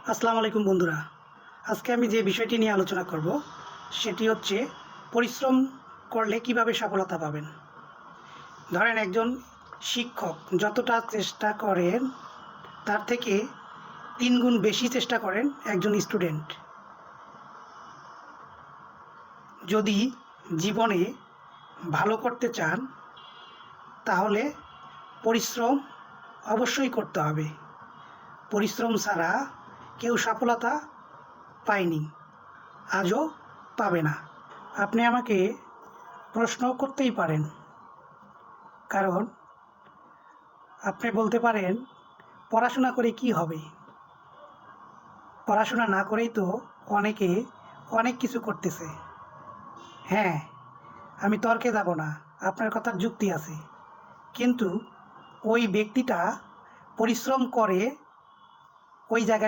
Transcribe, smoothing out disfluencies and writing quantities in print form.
আসসালামু আলাইকুম বন্ধুরা। আজকে আমি যে বিষয়টি নিয়ে আলোচনা করব সেটি হচ্ছে পরিশ্রম করলে কিভাবে সফলতা পাবেন। ধরেন একজন শিক্ষক যতটা চেষ্টা করেন তার থেকে ৩ গুণ বেশি চেষ্টা করেন একজন স্টুডেন্ট। যদি জীবনে ভালো করতে চান তাহলে পরিশ্রম অবশ্যই করতে হবে। পরিশ্রম ছাড়া কেউ সফলতা পায়নি, আজও পাবে না। আপনি আমাকে প্রশ্ন করতেই পারেন, কারণ আপনি বলতে পারেন পড়াশোনা করে কি হবে? পড়াশোনা না করেই তো অনেকে অনেক কিছু করতেছে। হ্যাঁ, আমি তর্কে যাব না, আপনার কথার যুক্তি আছে, কিন্তু ওই ব্যক্তিটা পরিশ্রম করে ওই জায়গায়